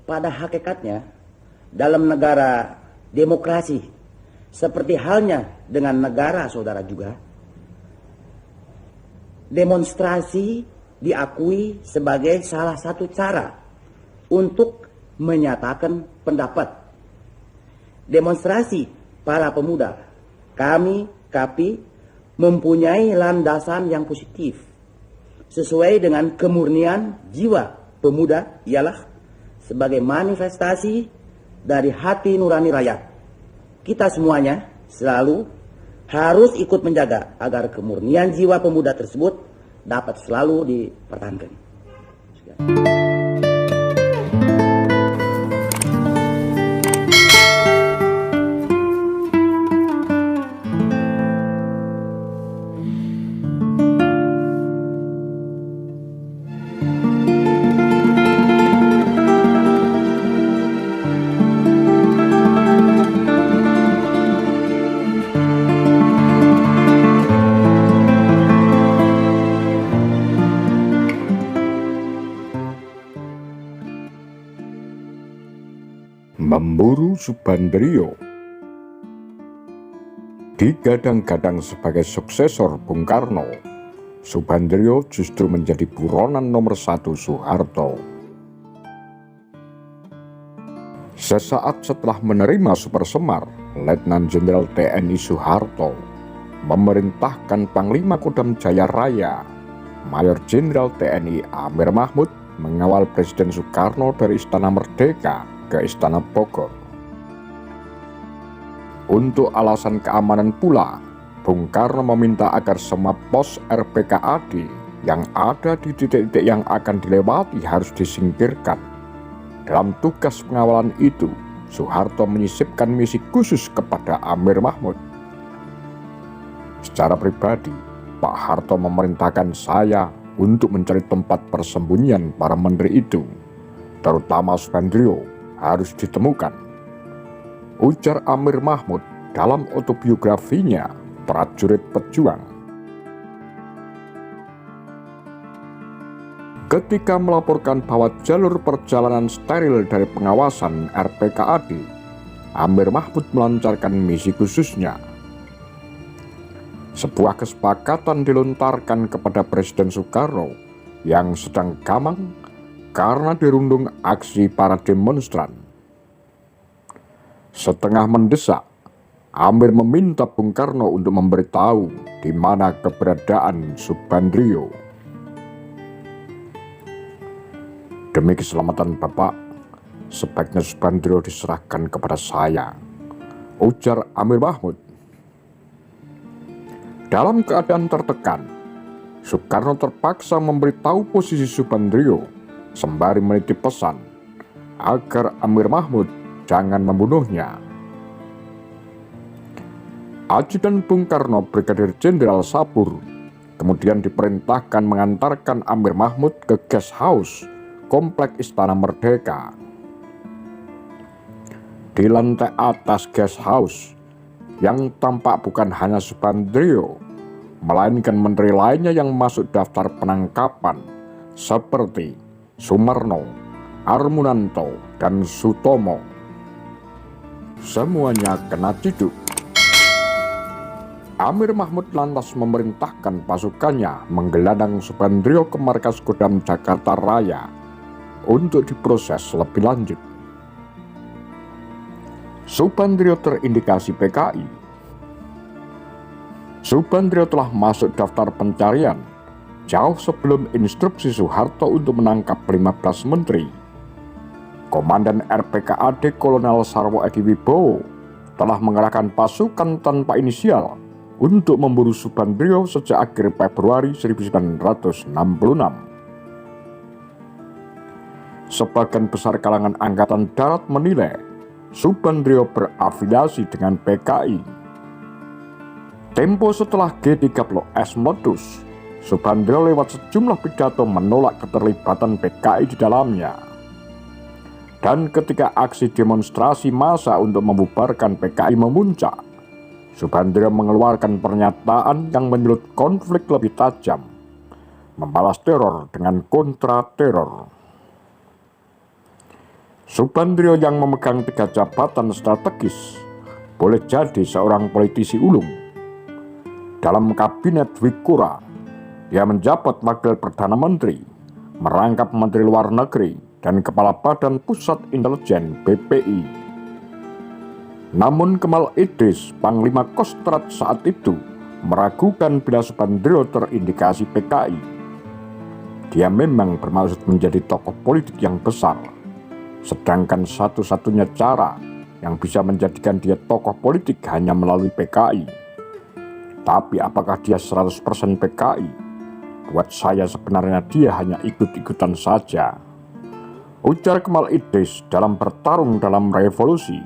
pada hakikatnya dalam negara demokrasi seperti halnya dengan negara saudara juga, demonstrasi diakui sebagai salah satu cara untuk menyatakan pendapat. Demonstrasi para pemuda kami KAPI mempunyai landasan yang positif sesuai dengan kemurnian jiwa pemuda, ialah sebagai manifestasi dari hati nurani rakyat. Kita semuanya selalu harus ikut menjaga agar kemurnian jiwa pemuda tersebut dapat selalu dipertahankan. Memburu Subandrio. Digadang-gadang sebagai suksesor Bung Karno, Subandrio justru menjadi buronan nomor 1 Soeharto. Sesaat setelah menerima Super Semar, Letnan Jenderal TNI Soeharto memerintahkan Panglima Kodam Jaya Raya, Mayor Jenderal TNI Amir Mahmud, mengawal Presiden Soekarno dari Istana Merdeka ke Istana Bogor. Untuk alasan keamanan pula, Bung Karno meminta agar semua pos RPKAD yang ada di titik-titik yang akan dilewati harus disingkirkan. Dalam tugas pengawalan itu, Soeharto menyisipkan misi khusus kepada Amir Mahmud. Secara pribadi, Pak Harto memerintahkan saya untuk mencari tempat persembunyian para menteri itu, terutama Subandrio, harus ditemukan, ujar Amir Mahmud dalam autobiografinya Prajurit Pejuang. Ketika melaporkan bahwa jalur perjalanan steril dari pengawasan RPKAD, Amir Mahmud melancarkan misi khususnya. Sebuah kesepakatan dilontarkan kepada Presiden Soekarno yang sedang gamang karena dirundung aksi para demonstran. Setengah mendesak, Amir meminta Bung Karno untuk memberitahu di mana keberadaan Subandrio. Demi keselamatan Bapak, sebaiknya Subandrio diserahkan kepada saya, ujar Amir Mahmud. Dalam keadaan tertekan, Soekarno terpaksa memberitahu posisi Subandrio sembari menitip pesan agar Amir Mahmud jangan membunuhnya. Ajudan Bung Karno, Brigadir Jenderal Sabur, kemudian diperintahkan mengantarkan Amir Mahmud ke guest house Komplek Istana Merdeka. Di lantai atas guest house yang tampak bukan hanya Subandrio, melainkan menteri lainnya yang masuk daftar penangkapan seperti Sumarno, Armunanto, dan Sutomo. Semuanya kena ciduk. Amir Mahmud lantas memerintahkan pasukannya menggelandang Subandrio ke markas Kodam Jakarta Raya untuk diproses lebih lanjut. Subandrio terindikasi PKI. Subandrio telah masuk daftar pencarian jauh sebelum instruksi Soeharto untuk menangkap 15 menteri. Komandan RPKAD Kolonel Sarwo Edi Wibowo telah mengerahkan pasukan tanpa inisial untuk memburu Subandrio sejak akhir Februari 1966. Sebagian besar kalangan Angkatan Darat menilai Subandrio berafiliasi dengan PKI. Tempo setelah G30S meletus, Subandrio lewat sejumlah pidato menolak keterlibatan PKI di dalamnya. Dan ketika aksi demonstrasi massa untuk membubarkan PKI memuncak, Subandrio mengeluarkan pernyataan yang menyulut konflik lebih tajam, membalas teror dengan kontra teror. Subandrio yang memegang 3 jabatan strategis boleh jadi seorang politisi ulung. Dalam kabinet Wikura, dia menjabat wakil Perdana Menteri, merangkap Menteri Luar Negeri, dan Kepala Badan Pusat Intelijen BPI. Namun Kemal Idris, Panglima Kostrad saat itu, meragukan bila Subandrio terindikasi PKI. Dia memang bermaksud menjadi tokoh politik yang besar, sedangkan satu-satunya cara yang bisa menjadikan dia tokoh politik hanya melalui PKI. Tapi apakah dia 100% PKI? Buat saya sebenarnya dia hanya ikut-ikutan saja, ujar Kemal Idris dalam bertarung dalam revolusi.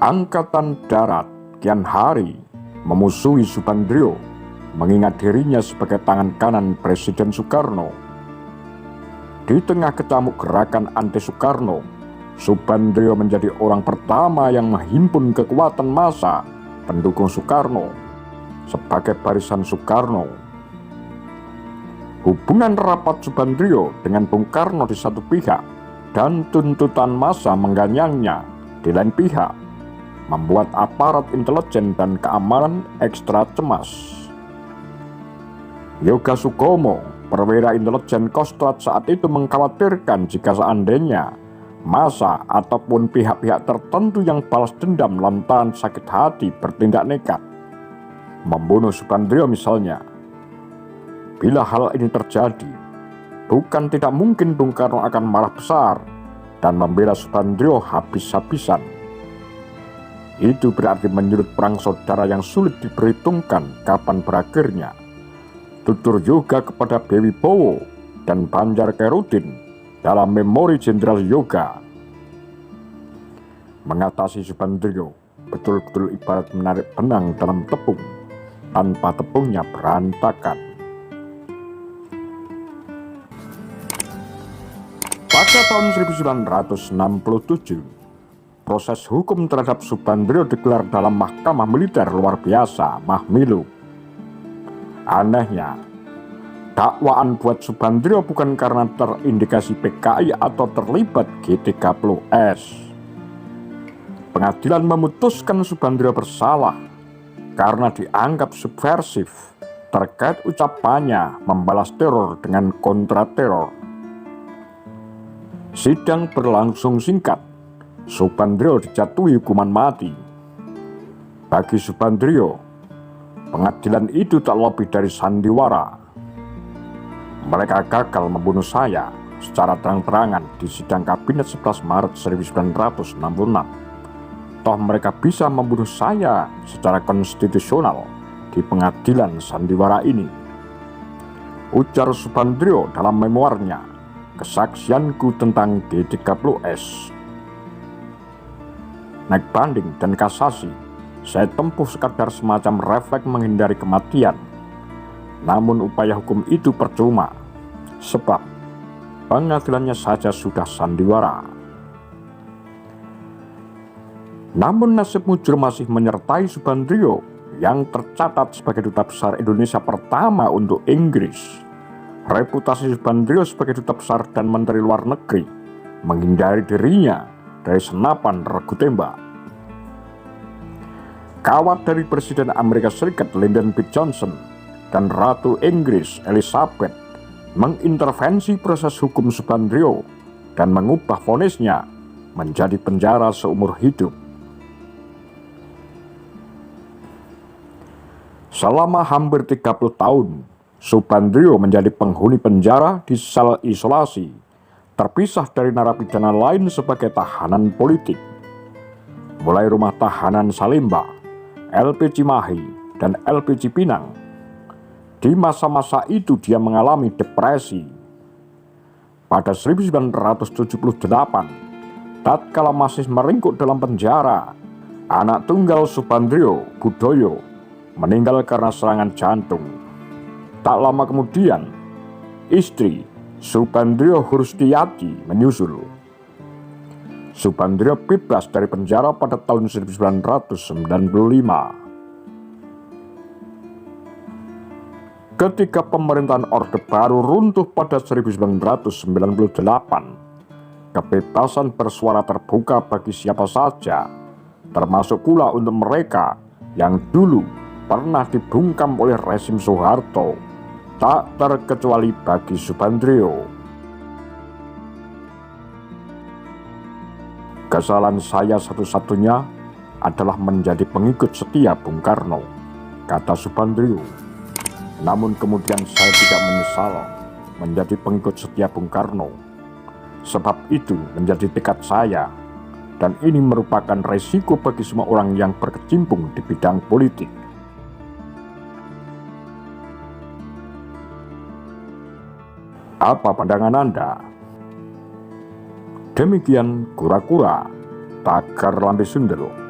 Angkatan Darat kian hari memusuhi Subandrio, mengingat dirinya sebagai tangan kanan Presiden Soekarno. Di tengah kecamuk gerakan anti Soekarno, Subandrio menjadi orang pertama yang menghimpun kekuatan massa pendukung Soekarno sebagai barisan Soekarno. Hubungan rapat Subandrio dengan Bung Karno di satu pihak dan tuntutan massa mengganyangnya di lain pihak membuat aparat intelijen dan keamanan ekstra cemas. Yoga Sukomo, perwira intelijen Kostrad saat itu, mengkhawatirkan jika seandainya massa ataupun pihak-pihak tertentu yang balas dendam lantaran sakit hati bertindak nekat, membunuh Subandrio misalnya. Bila hal ini terjadi, bukan tidak mungkin Bung Karno akan marah besar dan membela Subandrio habis-habisan. Itu berarti menyulut perang saudara yang sulit diperhitungkan kapan berakhirnya. Tutur Yoga kepada Bewi Bowo dan Banjar Khairuddin dalam memori Jenderal Yoga. Mengatasi Subandrio betul-betul ibarat menarik benang dalam tepung, tanpa tepungnya berantakan. Pada tahun 1967, proses hukum terhadap Subandrio digelar dalam Mahkamah Militer Luar Biasa (Mahmilu). Anehnya, dakwaan buat Subandrio bukan karena terindikasi PKI atau terlibat G30S. Pengadilan memutuskan Subandrio bersalah karena dianggap subversif terkait ucapannya membalas teror dengan kontra-teror. Sidang berlangsung singkat. Subandrio dijatuhi hukuman mati. Bagi Subandrio, pengadilan itu tak lebih dari sandiwara. Mereka gagal membunuh saya secara terang-terangan di sidang kabinet 11 Maret 1966. Toh mereka bisa membunuh saya secara konstitusional di pengadilan sandiwara ini, ujar Subandrio dalam memoarnya, Kesaksianku tentang G30S. Naik banding dan kasasi, saya tempuh sekadar semacam refleks menghindari kematian. Namun upaya hukum itu percuma, sebab pengadilannya saja sudah sandiwara. Namun nasib mujur masih menyertai Subandrio yang tercatat sebagai duta besar Indonesia pertama untuk Inggris. Reputasi Subandrio sebagai duta besar dan menteri luar negeri menghindari dirinya dari senapan regu tembak. Kawat dari Presiden Amerika Serikat Lyndon B. Johnson dan Ratu Inggris Elizabeth mengintervensi proses hukum Subandrio dan mengubah vonisnya menjadi penjara seumur hidup. Selama hampir 30 tahun, Subandrio menjadi penghuni penjara di sel isolasi, terpisah dari narapidana lain sebagai tahanan politik. Mulai rumah tahanan Salemba, LP Cimahi, dan LP Cipinang. Di masa-masa itu dia mengalami depresi. Pada 1978, tatkala masih meringkuk dalam penjara, anak tunggal Subandrio, Budoyo, meninggal karena serangan jantung. Tak lama kemudian, istri Subandrio Hurstiyati menyusul. Subandrio bebas dari penjara pada tahun 1995. Ketika pemerintahan Orde Baru runtuh pada 1998, kebebasan bersuara terbuka bagi siapa saja, termasuk pula untuk mereka yang dulu pernah dibungkam oleh rezim Soeharto, tak terkecuali bagi Subandrio. Kesalahan saya satu-satunya adalah menjadi pengikut setia Bung Karno, kata Subandrio. Namun kemudian saya tidak menyesal menjadi pengikut setia Bung Karno, sebab itu menjadi tekad saya, dan ini merupakan resiko bagi semua orang yang berkecimpung di bidang politik. Apa pandangan Anda? Demikian kura-kura Tagar Lambe Sundel.